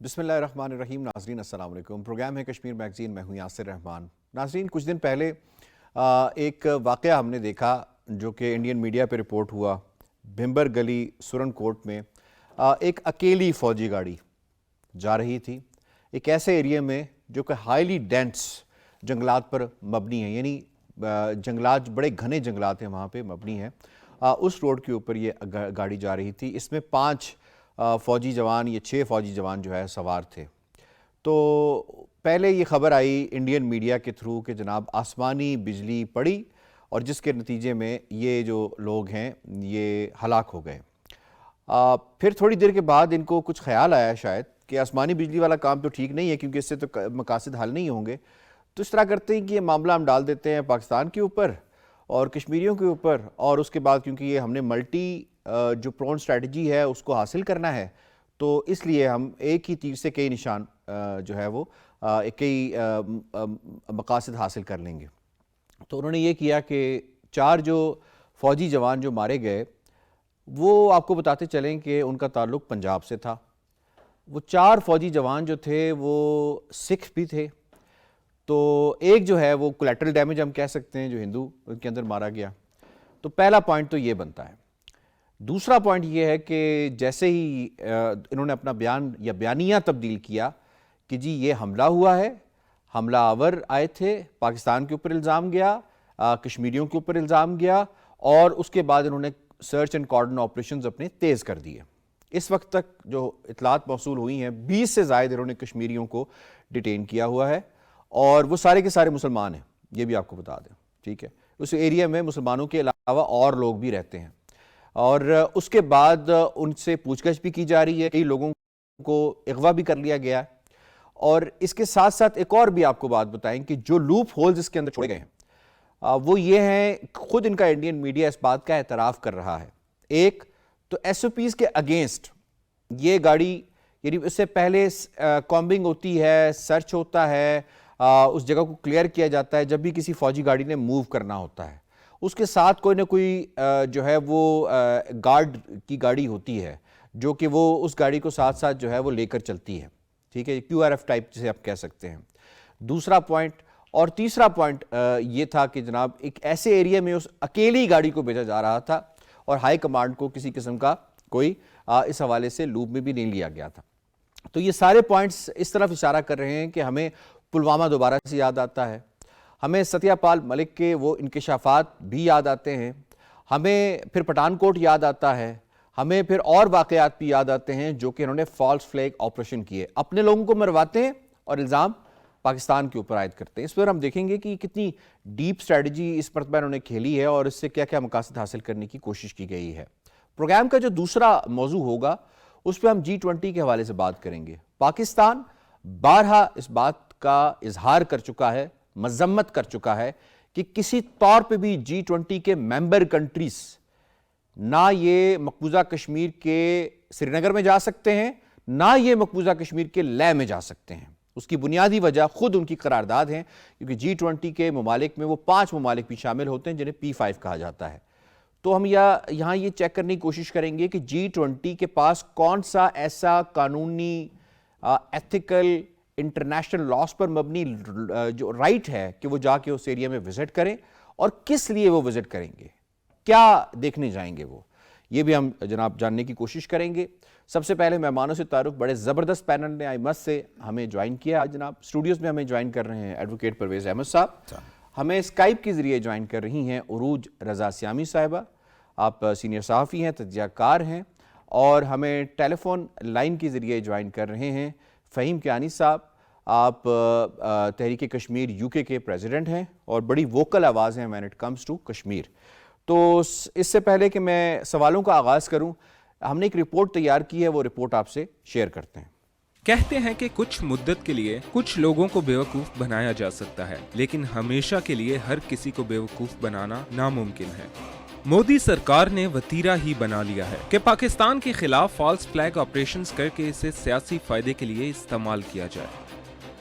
بسم اللہ الرحمن الرحیم. ناظرین السلام علیکم. پروگرام ہے کشمیر میگزین. میں ہوں یاسر رحمان. ناظرین, کچھ دن پہلے ایک واقعہ ہم نے دیکھا جو کہ انڈین میڈیا پہ رپورٹ ہوا. بھمبر گلی سورن کوٹ میں ایک اکیلی فوجی گاڑی جا رہی تھی ایک ایسے ایریا میں جو کہ ہائیلی ڈینس جنگلات پر مبنی ہے, یعنی جنگلات, بڑے گھنے جنگلات ہیں وہاں پہ مبنی ہیں. اس روڈ کے اوپر یہ گاڑی جا رہی تھی. اس میں 5 فوجی جوان یا 6 فوجی جوان جو ہے سوار تھے. تو پہلے یہ خبر آئی انڈین میڈیا کے تھرو کہ جناب آسمانی بجلی پڑی اور جس کے نتیجے میں یہ جو لوگ ہیں یہ ہلاک ہو گئے. پھر تھوڑی دیر کے بعد ان کو کچھ خیال آیا شاید کہ آسمانی بجلی والا کام تو ٹھیک نہیں ہے, کیونکہ اس سے تو مقاصد حل نہیں ہوں گے. تو اس طرح کرتے ہیں کہ یہ معاملہ ہم ڈال دیتے ہیں پاکستان کے اوپر اور کشمیریوں کے اوپر, اور اس کے بعد کیونکہ یہ ہم نے ملٹی جو پرون اسٹریٹجی ہے اس کو حاصل کرنا ہے, تو اس لیے ہم ایک ہی تیر سے کئی نشان جو ہے وہ کئی مقاصد حاصل کر لیں گے. تو انہوں نے یہ کیا کہ 4 جو فوجی جوان جو مارے گئے وہ آپ کو بتاتے چلیں کہ ان کا تعلق پنجاب سے تھا. وہ 4 فوجی جوان جو تھے وہ سکھ بھی تھے. تو ایک جو ہے وہ کولیٹرل ڈیمیج ہم کہہ سکتے ہیں جو ہندو ان کے اندر مارا گیا. تو پہلا پوائنٹ تو یہ بنتا ہے. دوسرا پوائنٹ یہ ہے کہ جیسے ہی انہوں نے اپنا بیان یا بیانیہ تبدیل کیا کہ جی یہ حملہ ہوا ہے, حملہ آور آئے تھے, پاکستان کے اوپر الزام گیا, کشمیریوں کے اوپر الزام گیا, اور اس کے بعد انہوں نے سرچ اینڈ کارڈن آپریشنز اپنے تیز کر دیے. اس وقت تک جو اطلاعات موصول ہوئی ہیں 20 سے زائد انہوں نے کشمیریوں کو ڈیٹین کیا ہوا ہے, اور وہ سارے کے سارے مسلمان ہیں, یہ بھی آپ کو بتا دیں. ٹھیک ہے, اس ایریا میں مسلمانوں کے علاوہ اور لوگ بھی رہتے ہیں, اور اس کے بعد ان سے پوچھ گچھ بھی کی جا رہی ہے. کئی لوگوں کو اغوا بھی کر لیا گیا. اور اس کے ساتھ ساتھ ایک اور بھی آپ کو بات بتائیں کہ جو لوپ ہولز اس کے اندر چھوڑے گئے ہیں وہ یہ ہیں, خود ان کا انڈین میڈیا اس بات کا اعتراف کر رہا ہے. ایک تو ایس او پیز کے اگینسٹ یہ گاڑی, یعنی اس سے پہلے کامبنگ ہوتی ہے, سرچ ہوتا ہے, اس جگہ کو کلیئر کیا جاتا ہے جب بھی کسی فوجی گاڑی نے موو کرنا ہوتا ہے. اس کے ساتھ کوئی نہ کوئی جو ہے وہ گارڈ کی گاڑی ہوتی ہے جو کہ وہ اس گاڑی کو ساتھ ساتھ جو ہے وہ لے کر چلتی ہے. ٹھیک ہے, کیو آر ایف ٹائپ جسے آپ کہہ سکتے ہیں. دوسرا پوائنٹ. اور تیسرا پوائنٹ یہ تھا کہ جناب ایک ایسے ایریا میں اس اکیلی گاڑی کو بھیجا جا رہا تھا اور ہائی کمانڈ کو کسی قسم کا کوئی اس حوالے سے لوپ میں بھی نہیں لیا گیا تھا. تو یہ سارے پوائنٹس اس طرف اشارہ کر رہے ہیں کہ ہمیں پلوامہ دوبارہ سے یاد آتا ہے, ہمیں ستیہ پال ملک کے وہ انکشافات بھی یاد آتے ہیں, ہمیں پھر پٹھان کوٹ یاد آتا ہے, ہمیں پھر اور واقعات بھی یاد آتے ہیں جو کہ انہوں نے فالس فلیگ آپریشن کیے, اپنے لوگوں کو مرواتے ہیں اور الزام پاکستان کے اوپر عائد کرتے ہیں. اس پر ہم دیکھیں گے کہ کتنی ڈیپ اسٹریٹجی اس مرتبہ انہوں نے کھیلی ہے اور اس سے کیا کیا مقاصد حاصل کرنے کی کوشش کی گئی ہے. پروگرام کا جو دوسرا موضوع ہوگا اس پہ ہم G20 کے حوالے سے بات کریں گے. پاکستان بارہا اس بات کا اظہار کر چکا ہے, مذمت کر چکا ہے کہ کسی طور پہ بھی G20 کے ممبر کنٹریز نہ یہ مقبوضہ کشمیر کے سری نگر میں جا سکتے ہیں, نہ یہ مقبوضہ کشمیر کے لیہ میں جا سکتے ہیں. اس کی بنیادی وجہ خود ان کی قرارداد ہیں, کیونکہ G20 کے ممالک میں وہ 5 ممالک بھی شامل ہوتے ہیں جنہیں P5 کہا جاتا ہے. تو ہم یہاں یہ چیک کرنے کی کوشش کریں گے کہ G20 کے پاس کون سا ایسا قانونی, ایتھیکل, انٹرنیشنل لاس پر مبنی جو رائٹ ہے کہ وہ جا کے اس ایریا میں وزٹ کریں, اور کس لیے وہ وزٹ کریں گے, کیا دیکھنے جائیں گے وہ, یہ بھی ہم جناب جاننے کی کوشش کریں گے. سب سے پہلے مہمانوں سے تعارف, بڑے زبردست پینل نے آئی مس سے ہمیں جوائن کیا. جناب اسٹوڈیوز میں ہمیں جوائن کر رہے ہیں ایڈوکیٹ پرویز احمد صاحب, ہمیں اسکائپ کے ذریعے جوائن کر رہی ہیں عروج رضا سیامی صاحبہ, آپ سینئر صحافی ہیں, تجزیہ کار ہیں, اور ہمیں ٹیلی فون لائن کے ذریعے جوائن کر رہے ہیں فہیم کیانی صاحب, آپ تحریک کشمیر UK کے پریزیڈنٹ ہیں اور بڑی ووکل آواز ہیں when it comes to Kashmir. تو اس سے پہلے کہ میں سوالوں کا آغاز کروں, ہم نے ایک رپورٹ تیار کی ہے, وہ رپورٹ آپ سے شیئر کرتے ہیں. کہتے ہیں کہ کچھ مدت کے لیے کچھ لوگوں کو بیوقوف بنایا جا سکتا ہے, لیکن ہمیشہ کے لیے ہر کسی کو بیوقوف بنانا ناممکن ہے. مودی سرکار نے وتیرہ ہی بنا لیا ہے کہ پاکستان کے خلاف فالس فلیگ آپریشنز کر کے اسے سیاسی فائدے کے لیے استعمال کیا جائے.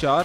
4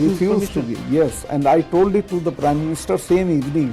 refused to give. Yes, and I told it to the Prime Minister same evening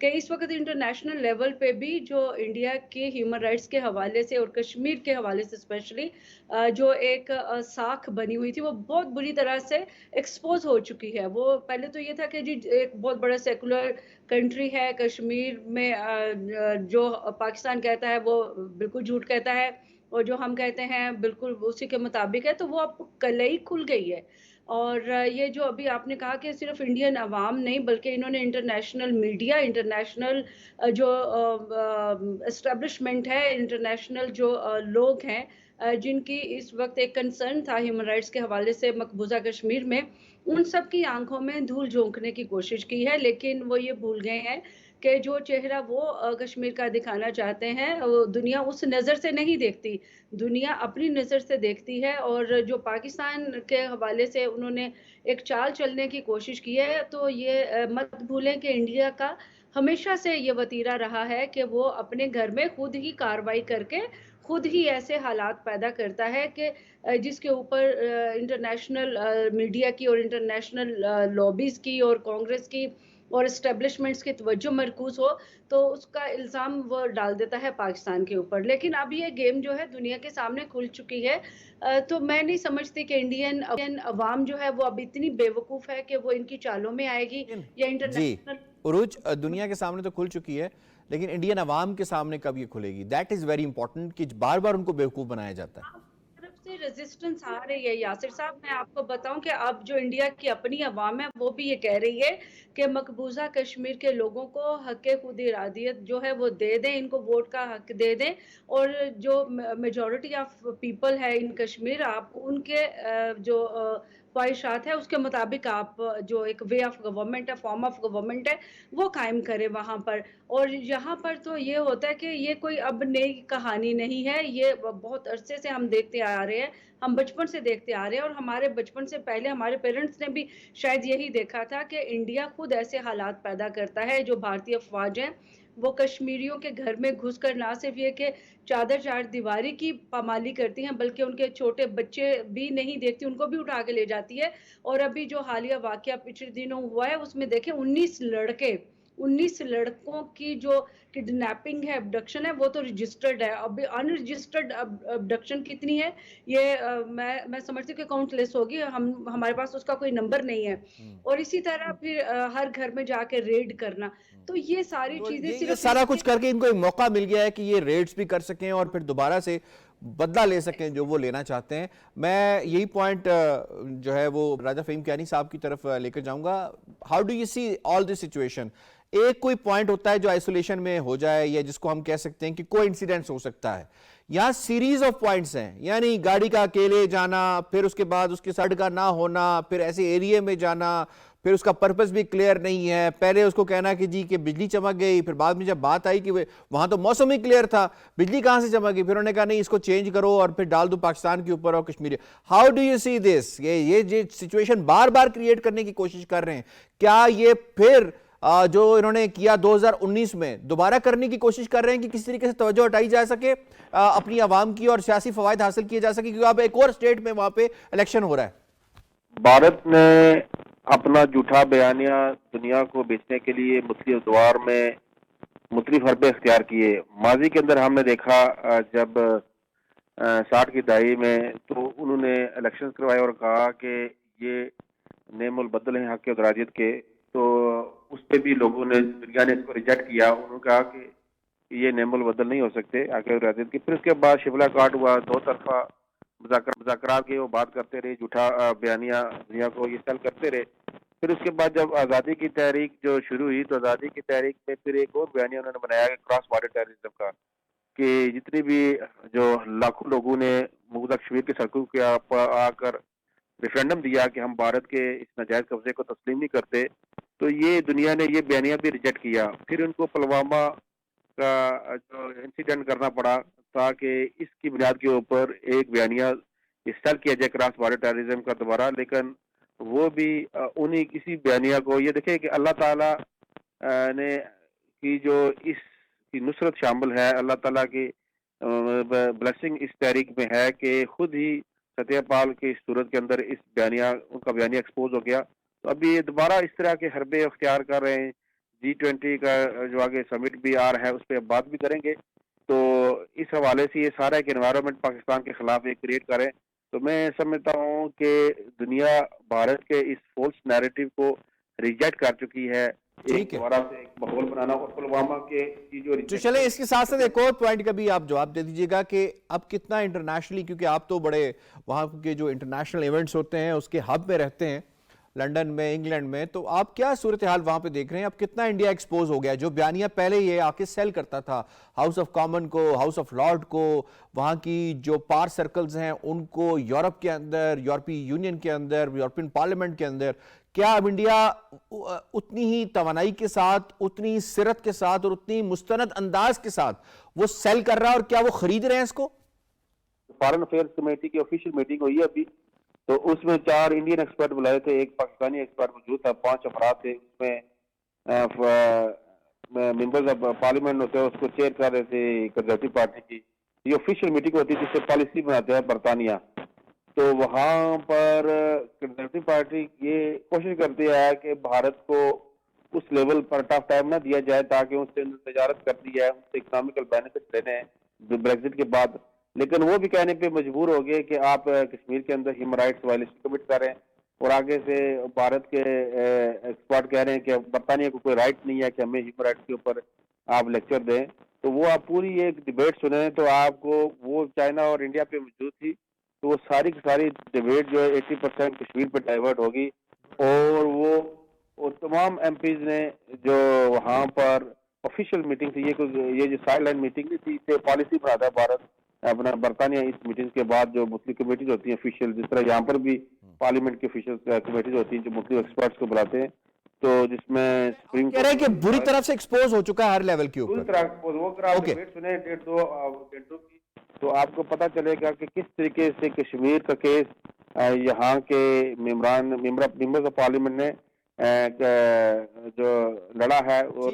کہ اس وقت انٹرنیشنل لیول پہ بھی جو انڈیا کے ہیومن رائٹس کے حوالے سے اور کشمیر کے حوالے سے اسپیشلی جو ایک ساکھ بنی ہوئی تھی وہ بہت بری طرح سے ایکسپوز ہو چکی ہے. وہ پہلے تو یہ تھا کہ جی ایک بہت بڑا سیکولر کنٹری ہے, کشمیر میں جو پاکستان کہتا ہے وہ بالکل جھوٹ کہتا ہے اور جو ہم کہتے ہیں بالکل اسی کے مطابق ہے. تو وہ اب کلئی کھل گئی ہے. اور یہ جو ابھی آپ نے کہا کہ صرف انڈین عوام نہیں بلکہ انہوں نے انٹرنیشنل میڈیا, انٹرنیشنل جو اسٹیبلشمنٹ ہے, انٹرنیشنل جو لوگ ہیں جن کی اس وقت ایک کنسرن تھا ہیومن رائٹس کے حوالے سے مقبوضہ کشمیر میں, ان سب کی آنکھوں میں دھول جھونکنے کی کوشش کی ہے. لیکن وہ یہ بھول گئے ہیں کہ جو چہرہ وہ کشمیر کا دکھانا چاہتے ہیں دنیا اس نظر سے نہیں دیکھتی, دنیا اپنی نظر سے دیکھتی ہے. اور جو پاکستان کے حوالے سے انہوں نے ایک چال چلنے کی کوشش کی ہے, تو یہ مت بھولیں کہ انڈیا کا ہمیشہ سے یہ وتیرہ رہا ہے کہ وہ اپنے گھر میں خود ہی کارروائی کر کے خود ہی ایسے حالات پیدا کرتا ہے کہ جس کے اوپر انٹرنیشنل میڈیا کی اور انٹرنیشنل لابیز کی اور کانگریس کی اور اسٹیبلشمنٹس کی توجہ مرکوز ہو تو اس کا الزام وہ ڈال دیتا ہے پاکستان کے اوپر. لیکن اب یہ گیم جو ہے دنیا کے سامنے کھل چکی ہے, تو میں نہیں سمجھتی کہ انڈین عوام جو ہے وہ اب اتنی بے وقوف ہے کہ وہ ان کی چالوں میں آئے گی یا جی انٹرنیشنل. عروج, دنیا کے سامنے تو کھل چکی ہے لیکن انڈین عوام کے سامنے کب یہ کھلے گی؟ دیٹ از ویری امپورٹنٹ کہ بار بار ان کو بیوقوف بنایا جاتا ہے. طرف سے ریزسٹنس آ رہی ہے یاسر صاحب. میں آپ کو بتاؤں کہ اب جو انڈیا کی اپنی عوام ہے وہ بھی یہ کہہ رہی ہے کہ مقبوضہ کشمیر کے لوگوں کو حق خود ارادیت جو ہے وہ دے دیں, ان کو ووٹ کا حق دے دیں, اور جو میجورٹی آف پیپل ہے ان کشمیر, آپ ان کے جو خواہشات ہے اس کے مطابق آپ جو ایک وے آف گورنمنٹ ہے, فارم آف گورنمنٹ ہے, وہ قائم کرے وہاں پر. اور یہاں پر تو یہ ہوتا ہے کہ یہ کوئی اب نئی کہانی نہیں ہے, یہ بہت عرصے سے ہم دیکھتے آ رہے ہیں, ہم بچپن سے دیکھتے آ رہے ہیں, اور ہمارے بچپن سے پہلے ہمارے پیرنٹس نے بھی شاید یہی دیکھا تھا کہ انڈیا خود ایسے حالات پیدا کرتا ہے. جو بھارتی افواج ہیں وہ کشمیریوں کے گھر میں گھس کر نہ صرف یہ کہ چادر چار دیواری کی پامالی کرتی ہیں بلکہ ان کے چھوٹے بچے بھی نہیں دیکھتی, ان کو بھی اٹھا کے لے جاتی ہے. اور ابھی جو حالیہ واقعہ پچھلے دنوں ہوا ہے اس میں دیکھیں 19 لڑکوں کی جو کڈنیپنگ ہے, ابڈکشن ہے, وہ تو رجسٹرڈ ہے. اب ان رجسٹرڈ ابڈکشن کتنی ہے یہ میں سمجھتی ہوں کہ کاؤنٹ لیس ہوگی, ہمارے پاس اس کا کوئی نمبر نہیں ہے. اور اسی طرح پھر ہر گھر میں جا کے ریڈ کرنا, تو یہ ساری چیزیں یہ صرف سارا کچھ کر کے ان کو ایک موقع مل گیا ہے کہ یہ ریڈز بھی کر سکیں اور پھر دوبارہ سے بدلہ لے سکیں جو وہ لینا چاہتے ہیں. میں یہی پوائنٹ جو ہے وہ راجہ فہیم کیانی صاحب کی طرف لے کر جاؤں گا. How do you see all this situation? ایک کوئی پوائنٹ ہوتا ہے جو آئسولیشن میں ہو جائے یا جس کو ہم کہہ سکتے ہیں کہ کوئی انسیڈنٹس ہو سکتا ہے, یہاں سیریز آف پوائنٹس ہیں, یعنی گاڑی کا اکیلے جانا, پھر اس کے بعد اس کے سڑک کا نہ ہونا, پھر ایسے ایریے میں جانا, پھر اس کا پرپس بھی کلیئر نہیں ہے. پہلے اس کو کہنا کہ جی کہ بجلی چمک گئی, پھر بعد میں جب بات آئی کہ وہاں تو موسم ہی کلیئر تھا, بجلی کہاں سے چمک گئی, پھر انہوں نے کہا نہیں اس کو چینج کرو اور پھر ڈال دو پاکستان کے اوپر اور Kashmir. How do you see دس؟ یہ سچویشن بار بار کریٹ کرنے کی کوشش کر رہے ہیں, کیا یہ پھر جو انہوں نے کیا 2019 میں دوبارہ کرنے کی کوشش کر رہے ہیں کہ کسی طریقے سے توجہ ہٹائی جا سکے اپنی عوام کی اور سیاسی فوائد حاصل کیے جا سکے, کیونکہ اب ایک اور سٹیٹ میں وہاں پہ الیکشن ہو رہا ہے؟ بھارت نے اپنا جھوٹا بیانیہ دنیا کو بیچنے کے لیے مختلف ادوار میں مختلف حربے اختیار کیے. ماضی کے اندر ہم نے دیکھا جب 60 کی دہائی میں تو انہوں نے الیکشن کروائے اور کہا کہ یہ نیم البدل ہیں حق ارادیت کے, تو اس پہ بھی لوگوں نے, دنیا نے اس کو ریجیکٹ کیا. انہوں نے کہا کہ یہ نیم البدل نہیں ہو سکتے حق ارادیت کے. پھر اس کے بعد شملہ کاٹ ہوا, 2 طرفہ مذاکرات کے وہ بات کرتے رہے, جھوٹا بیانیہ دنیا کو یہ سیل کرتے رہے. پھر اس کے بعد جب آزادی کی تحریک جو شروع ہوئی تو آزادی کی تحریک میں پھر ایک اور بیانیہ انہوں نے بنایا کہ کراس بارڈر ٹیررزم کا, کہ جتنی بھی جو لاکھوں لوگوں نے مقبوضہ کشمیر کی سڑکوں کے آ کر ریفرینڈم دیا کہ ہم بھارت کے اس ناجائز قبضے کو تسلیم نہیں کرتے, تو یہ دنیا نے یہ بیانیہ بھی ریجیکٹ کیا. پھر ان کو پلوامہ کا جو انسیڈنٹ کرنا پڑا تاکہ اس کی بنیاد کے اوپر ایک بیانیہ استعمال کیا جائے کراس بارڈر ٹیررزم کا دوبارہ. لیکن وہ بھی انہی کسی بیانیہ کو, یہ دیکھیں کہ اللہ تعالیٰ نے کی جو اس کی نصرت شامل ہے, اللہ تعالیٰ کی بلیسنگ اس تحریک میں ہے کہ خود ہی ستیہ پال کی صورت کے اندر اس بیانیہ ان کا بیانیہ ایکسپوز ہو گیا. تو ابھی یہ دوبارہ اس طرح کے حربے اختیار کر رہے ہیں G20 کا جو آگے سمٹ بھی آ رہا ہے اس پہ اب بات بھی کریں گے. تو اس حوالے سے یہ سارا ایک انوائرمنٹ پاکستان کے خلاف ایک کریٹ کریں. تو میں سمجھتا ہوں کہ دنیا بھارت کے اس فولس نیریٹو کو ریجیکٹ کر چکی ہے. ایک دوبارہ سے ایک ماحول بنانا اور پلوامہ کے جو تو چلیں اس کے ساتھ ساتھ ایک اور پوائنٹ کا بھی آپ جواب دے دیجیے گا کہ اب کتنا انٹرنیشنلی، کیونکہ آپ تو بڑے وہاں کے جو انٹرنیشنل ایونٹس ہوتے ہیں اس کے ہب میں رہتے ہیں، لنڈن میں، انگلینڈ میں، تو آپ کیا صورتحال وہاں پہ دیکھ رہے ہیں؟ اب کتنا انڈیا ایکسپوز ہو گیا؟ جو بیانیہ پہلے یہ آ کے سیل کرتا تھا ہاؤس آف کامن کو، ہاؤس آف لارڈ کو، وہاں کی جو پار سرکلز ہیں ان کو، یورپ کے اندر، یورپی یونین کے اندر، یورپین پارلیمنٹ کے اندر، کیا اب انڈیا اتنی ہی توانائی کے ساتھ، اتنی ہی سرت کے ساتھ اور اتنی مستند انداز کے ساتھ وہ سیل کر رہا ہے، اور کیا وہ خرید رہے ہیں اس کو؟ فارن افیئرز کمیٹی کی آفیشیل میٹنگ ہوئی ہے ابھی، تو اس میں 4 انڈین ایکسپرٹ بلائے تھے، ایک پاکستانی ایکسپرٹ موجود تھا، 5 افراد تھے. اس میں ممبرز آف پارلیمنٹ ہوتے ہیں، اس کو چیئر کر رہے تھے کنزرویٹو پارٹی کی. یہ آفیشیل میٹنگ ہوتی ہے جس سے پالیسی بناتے ہیں برطانیہ. تو وہاں پر کنزرویٹو پارٹی یہ کوشش کرتی ہے کہ بھارت کو اس لیول پر ٹف ٹائم نہ دیا جائے تاکہ اس سے تجارت کرتی ہے، اس سے اکنامیکل بینیفٹ لینے ہیں بریگزٹ کے بعد. لیکن وہ بھی کہنے پہ مجبور ہو گئے کہ آپ کشمیر کے اندر ہیومن رائٹس وائلیشن کمٹ کریں، اور آگے سے بھارت کے ایکسپرٹ کہہ رہے ہیں کہ برطانیہ کو کوئی رائٹ نہیں ہے کہ ہمیں ہیومن رائٹس کے اوپر آپ لیکچر دیں. تو وہ آپ پوری ایک ڈیبیٹ سنیں تو آپ کو وہ چائنا اور انڈیا پہ موجود تھی، تو وہ ساری کی ساری ڈیبیٹ جو ہے 80% کشمیر پہ ڈائیورٹ ہوگی. اور وہ تمام ایم پیز نے جو وہاں پر آفیشیل میٹنگ تھی، یہ جو سائڈ لائن میٹنگ نہیں تھی، اس سے پالیسی بناتا ہے بھارت اپنا برطانیہ. اس میٹنگ کے بعد جو مختلف کمیٹیز ہوتی ہیں آفیشیل، جس طرح یہاں پر بھی پارلیمنٹ کی آفیشیل کمیٹیز ہوتی ہیں جو مختلف ایکسپرٹس کو بلاتے ہیں، تو جس میں سپریم کہہ رہے ہیں کہ بری طرف سے ایکسپوز ہو چکا ہے ہر لیول کے اوپر. وہ ڈیبیٹ سنیں 1.5 گھنٹوں کی، تو آپ کو پتہ چلے گا کہ کس طریقے سے کشمیر کا کیس یہاں کے ممبرز آف پارلیمنٹ نے جو لڑا ہے. اور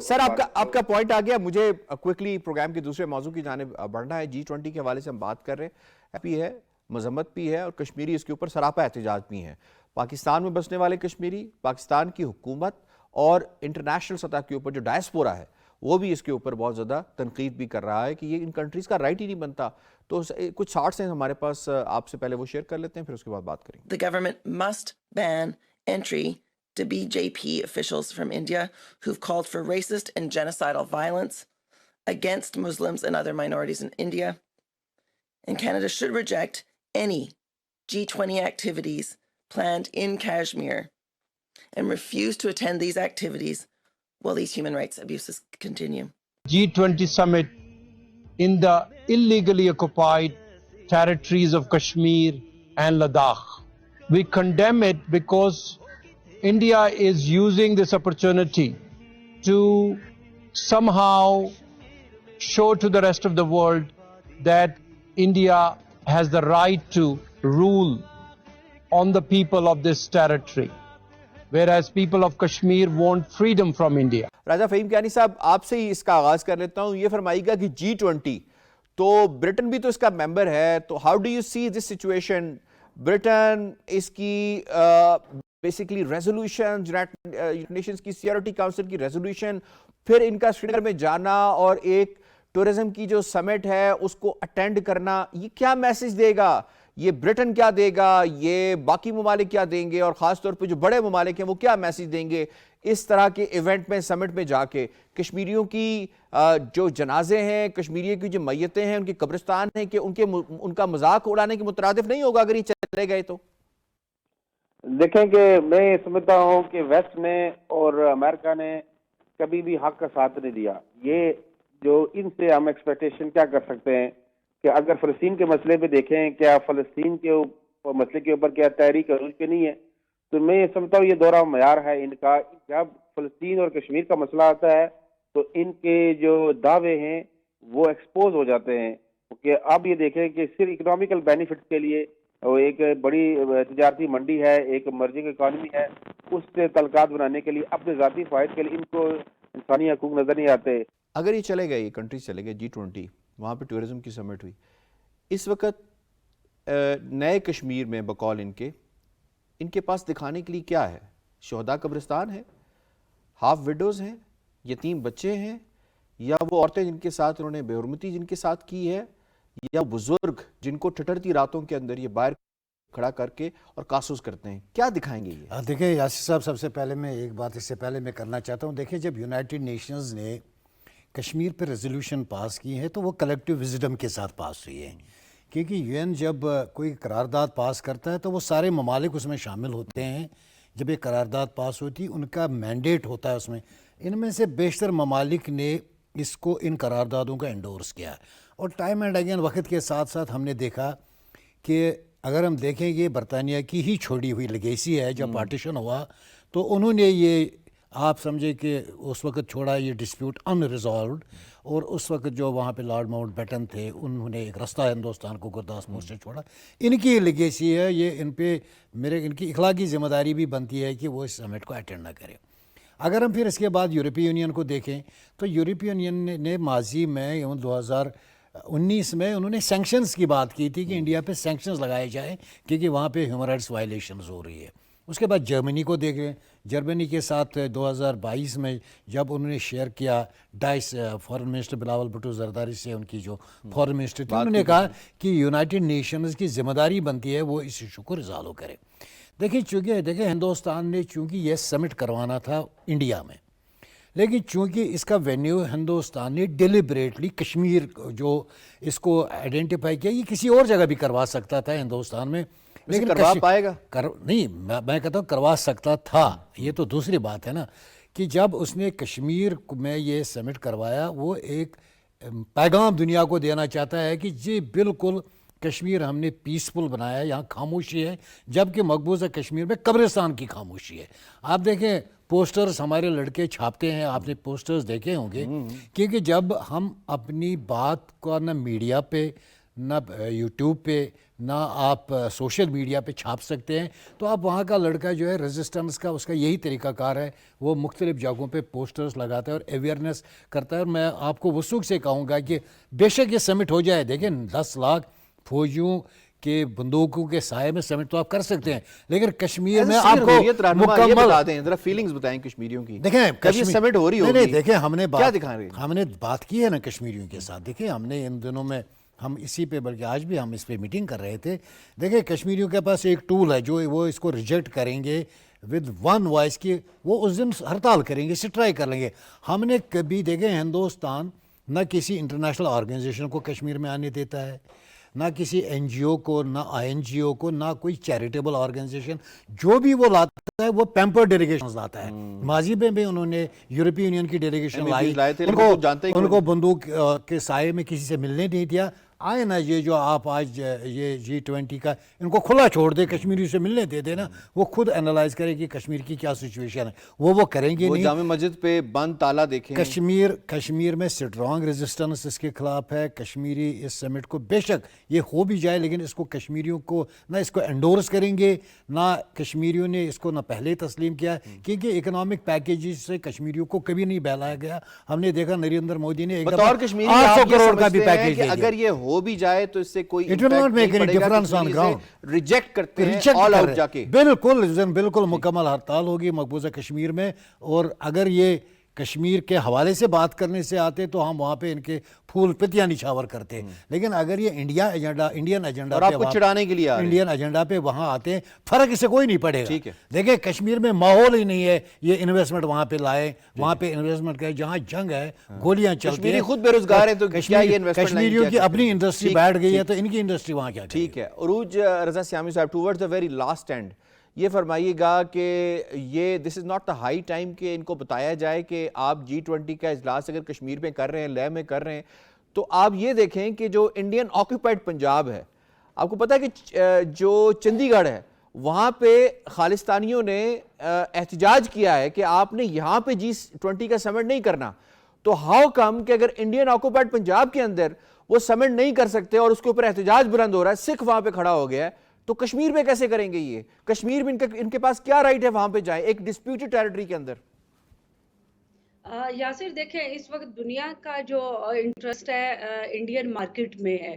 سر آپ کا پوائنٹ آ گیا. مجھے کوئکلی پروگرام کے دوسرے موضوع کی جانب بڑھنا ہے. G20 کے حوالے سے ہم بات کر رہے ہیں، بھی ہے، مذمت بھی ہے، اور کشمیری اس کے اوپر سراپا احتجاج بھی ہیں. پاکستان میں بسنے والے کشمیری، پاکستان کی حکومت اور انٹرنیشنل سطح کے اوپر جو ڈائسپورا ہے وہ بھی اس کے اوپر بہت زیادہ تنقید بھی کر رہا ہے کہ یہ ان کنٹریز کا رائٹ ہی نہیں بنتا. تو کچھ شارٹس ہیں ہمارے پاس، آپ سے پہلے وہ شیئر کر لیتے ہیں، پھر اس کے بعد بات کریں گے. The government must ban entry to BJP officials from India who've called for racist and genocidal violence against Muslims and other minorities in India. And Canada should reject any G20 activities planned in Kashmir and refuse to attend these activities while these human rights abuses continue. G20 summit in the illegally occupied territories of Kashmir and Ladakh. We condemn it because India is using this opportunity to somehow show to the rest of the world that India has the right to rule on the people of this territory, whereas people of Kashmir want freedom from India. راجہ فہیم کیانی صاحب، آپ سے ہی اس کا آغاز کر لیتا ہوں. یہ فرمائیے گا کہ G20 تو برٹن بھی تو اس کا ممبر ہے، تو how do you see this situation? Britain اس کی بیسیکلی ریزولوشن، یونائیٹڈ نیشنز کی سیکورٹی کاؤنسل کی ریزولوشن، پھر ان کا سری نگر میں جانا اور ایک ٹورزم کی جو سمٹ ہے اس کو اٹینڈ کرنا، یہ کیا میسج دے گا؟ یہ برٹن کیا دے گا؟ یہ باقی ممالک کیا دیں گے؟ اور خاص طور پہ جو بڑے ممالک ہیں وہ کیا میسج دیں گے اس طرح کے ایونٹ میں، سمٹ میں جا کے؟ کشمیریوں کی جو جنازے ہیں، کشمیریوں کی جو میتیں ہیں، ان کے قبرستان ہیں، کہ ان کا مذاق اڑانے کے مترادف نہیں ہوگا اگر یہ چلے گئے تو؟ دیکھیں کہ میں سمجھتا ہوں کہ ویسٹ نے اور امریکہ نے کبھی بھی حق کا ساتھ نہیں دیا. یہ جو ان سے ہم ایکسپیکٹیشن کیا کر سکتے ہیں کہ اگر فلسطین کے مسئلے پہ دیکھیں، کیا فلسطین کے مسئلے کے اوپر کیا تحریک عروج پہ نہیں ہے؟ تو میں یہ سمجھتا ہوں یہ دورہ معیار ہے ان کا. جب فلسطین اور کشمیر کا مسئلہ آتا ہے تو ان کے جو دعوے ہیں وہ ایکسپوز ہو جاتے ہیں. کہ اب یہ دیکھیں کہ صرف اکنامیکل بینیفٹ کے لیے وہ ایک بڑی تجارتی منڈی ہے، ایک مرجنگ اکانومی ہے، اس سے تعلقات بنانے کے لیے، اپنے ذاتی فائد کے لیے ان کو انسانی حقوق نظر نہیں آتے. اگر یہ چلے گئے، یہ کنٹریز چلے گئے G20، وہاں پہ ٹورزم کی سمٹ ہوئی، اس وقت نئے کشمیر میں بقول ان کے پاس دکھانے کے لیے کیا ہے؟ شہداء قبرستان ہے، ہاف وڈوز ہیں, یتیم بچے ہیں, یا وہ عورتیں جن کے ساتھ انہوں نے بے حرمتی جن کے ساتھ کی ہے, یا بزرگ جن کو ٹھٹرتی راتوں کے اندر یہ باہر کھڑا کر کے اور کاسوس کرتے ہیں؟ کیا دکھائیں گے یہ؟ دیکھیں یاسر صاحب, سب سے پہلے میں ایک بات اس سے پہلے میں کرنا چاہتا ہوں. دیکھیں جب یونائٹڈ نیشنز نے کشمیر پہ ریزولوشن پاس کی ہے تو وہ کلیکٹیو وزڈم کے ساتھ پاس ہوئی ہے, کیونکہ یو این جب کوئی قرارداد پاس کرتا ہے تو وہ سارے ممالک اس میں شامل ہوتے ہیں. جب ایک قرارداد پاس ہوتی ان کا مینڈیٹ ہوتا ہے اس میں. ان میں سے بیشتر ممالک نے اس کو ان قراردادوں کا انڈورس کیا, اور ٹائم اینڈ اگین وقت کے ساتھ ساتھ ہم نے دیکھا کہ اگر ہم دیکھیں یہ برطانیہ کی ہی چھوڑی ہوئی لیگیسی ہے. جب پارٹیشن ہوا تو انہوں نے یہ آپ سمجھے کہ اس وقت چھوڑا یہ ڈسپیوٹ ان ریزالوڈ, اور اس وقت جو وہاں پہ لارڈ ماؤنٹ بیٹن تھے انہوں نے ایک رستہ ہندوستان کو گرداسپور سے چھوڑا. ان کی لیگیسی ہے یہ, ان پہ ان کی اخلاقی ذمہ داری بھی بنتی ہے کہ وہ اس سمٹ کو اٹینڈ نہ کرے. اگر ہم پھر اس کے بعد یورپی یونین کو دیکھیں تو یورپی یونین نے ماضی میں 2019 میں انہوں نے سینکشنز کی بات کی تھی کہ انڈیا پہ سینکشنز لگائے جائیں کیونکہ وہاں پہ ہیومن رائٹس وائلیشنز ہو رہی ہے. اس کے بعد جرمنی کو دیکھ لیں, جرمنی کے ساتھ 2022 میں جب انہوں نے شیئر کیا dais foreign minister Bilawal Bhutto Zardari سے, ان کی جو فارن منسٹر تھی, انہوں نے کہا کہ یونائٹڈ نیشنز کی ذمہ داری بنتی ہے وہ اس ایشو کو ریزالو کرے. دیکھیں ہندوستان نے چونکہ یہ سمٹ کروانا تھا انڈیا میں, لیکن چونکہ اس کا وینیو ہندوستان نے ڈیلیبریٹلی کشمیر جو اس کو آئیڈینٹیفائی کیا, یہ کسی اور جگہ بھی کروا سکتا تھا ہندوستان میں, لیکن کروا پائے گا نہیں. میں کہتا ہوں کروا سکتا تھا, یہ تو دوسری بات ہے نا کہ جب اس نے کشمیر میں یہ سمٹ کروایا وہ ایک پیغام دنیا کو دینا چاہتا ہے کہ جی بالکل کشمیر ہم نے پیسفل بنایا ہے, یہاں خاموشی ہے, جبکہ مقبوضہ کشمیر میں قبرستان کی خاموشی ہے. آپ دیکھیں پوسٹرز ہمارے لڑکے چھاپتے ہیں, آپ نے پوسٹرز دیکھے ہوں گے, کیونکہ جب ہم اپنی بات کو نہ میڈیا پہ نہ یوٹیوب پہ نہ آپ سوشل میڈیا پہ چھاپ سکتے ہیں تو آپ وہاں کا لڑکا جو ہے ریزسٹنس کا اس کا یہی طریقہ کار ہے, وہ مختلف جگہوں پہ پوسٹرز لگاتا ہے اور اویئرنیس کرتا ہے. اور میں آپ کو وثوق سے کہوں گا کہ بے شک یہ سمٹ ہو جائے, دیکھیں 10 لاکھ فوجیوں کے بندوقوں کے سائے میں سمٹ تو آپ کر سکتے ہیں, لیکن کشمیر میں آپ کو مکمل بتا دیں, ذرا فیلنگز بتائیں کشمیریوں کی. دیکھیں سمٹ ہو رہی ہوگی, نہیں دیکھیں ہم نے بات کی ہے نا کشمیریوں کے ساتھ. دیکھیں ہم نے ان دنوں میں ہم اسی پہ بلکہ آج بھی ہم اس پہ میٹنگ کر رہے تھے. دیکھیں کشمیریوں کے پاس ایک ٹول ہے جو وہ اس کو ریجیکٹ کریں گے ود ون وائس کی, وہ اس دن ہڑتال کریں گے, اسٹرائک کر لیں گے. ہم نے کبھی دیکھیں ہندوستان نہ کسی انٹرنیشنل آرگنائزیشن کو کشمیر میں آنے دیتا ہے, نہ کسی این جی او کو, نہ آئی این جی او کو, نہ کوئی چیریٹیبل آرگنائزیشن. جو بھی وہ لاتا ہے وہ پیمپر ڈیلیگیشنز لاتا ہے. ماضی میں بھی انہوں نے یورپی یونین کی ڈیلیگیشن لائی, ان کو بندوق کے سائے میں کسی سے ملنے نہیں دیا. آئے نا یہ جو آپ آج یہ G20 کا ان کو کھلا چھوڑ دے, کشمیری سے ملنے دے دے نا, وہ خود انالائز کرے کہ کشمیر کی کیا سچویشن ہے. وہ کریں گے نہیں. جامع مسجد پہ بند تالا دیکھیں. کشمیر میں سٹرانگ ریزسٹنس اس کے خلاف ہے. کشمیری اس سمٹ کو بے شک یہ ہو بھی جائے, لیکن اس کو کشمیریوں کو نہ اس کو انڈورس کریں گے, نہ کشمیریوں نے اس کو نہ پہلے تسلیم کیا, کیونکہ اکنامک پیکیجز سے کشمیریوں کو کبھی نہیں بہلایا گیا. ہم نے دیکھا نریندر مودی نے بطور کشمیری 800 کروڑ کا بھی پیکیج دیا. اگر یہ ہو بھی جائے تو اس سے کوئی ریجیکٹ کرتے ہیں آل آؤٹ جا کے. بالکل مکمل ہڑتال ہوگی مقبوضہ کشمیر میں. اور اگر یہ کشمیر کے حوالے سے بات کرنے سے آتے تو ہم وہاں پہ ان کے پھول پتیاں نچھاور کرتے, لیکن اگر یہ انڈین ایجنڈا پہ وہاں آتے ہیں فرق اس سے کوئی نہیں پڑے گا. دیکھیں کشمیر میں ماحول ہی نہیں ہے یہ انویسٹمنٹ وہاں پہ لائے, وہاں پہ انویسٹمنٹ کرے جہاں جنگ ہے, گولیاں چلتی ہیں, خود بے روزگار ہیں, تو کشمیریوں کی اپنی انڈسٹری بیٹھ گئی ہے تو ان کی انڈسٹری وہاں کیا. ٹھیک ہے. عروج Raza Siyami Sahab, towards the very last end یہ فرمائیے گا کہ یہ this is not the high time کہ ان کو بتایا جائے کہ آپ G20 کا اجلاس اگر کشمیر میں کر رہے ہیں, لیہ میں کر رہے ہیں, تو آپ یہ دیکھیں کہ جو انڈین آکوپائڈ پنجاب ہے, آپ کو پتہ ہے کہ جو چندی گڑھ ہے وہاں پہ خالستانیوں نے احتجاج کیا ہے کہ آپ نے یہاں پہ G20 کا سمٹ نہیں کرنا. تو ہاؤ کم کہ اگر انڈین آکوپائڈ پنجاب کے اندر وہ سمٹ نہیں کر سکتے اور اس کے اوپر احتجاج بلند ہو رہا ہے, سکھ وہاں پہ کھڑا ہو گیا ہے, تو کشمیر میں کیسے کریں گے؟ یہ کشمیر میں ان کے پاس کیا رائٹ ہے وہاں پہ جائیں ایک ڈسپیوٹڈ ٹیریٹری کے اندر؟ یاسر دیکھیں اس وقت دنیا کا جو انٹرسٹ ہے انڈین مارکیٹ میں ہے.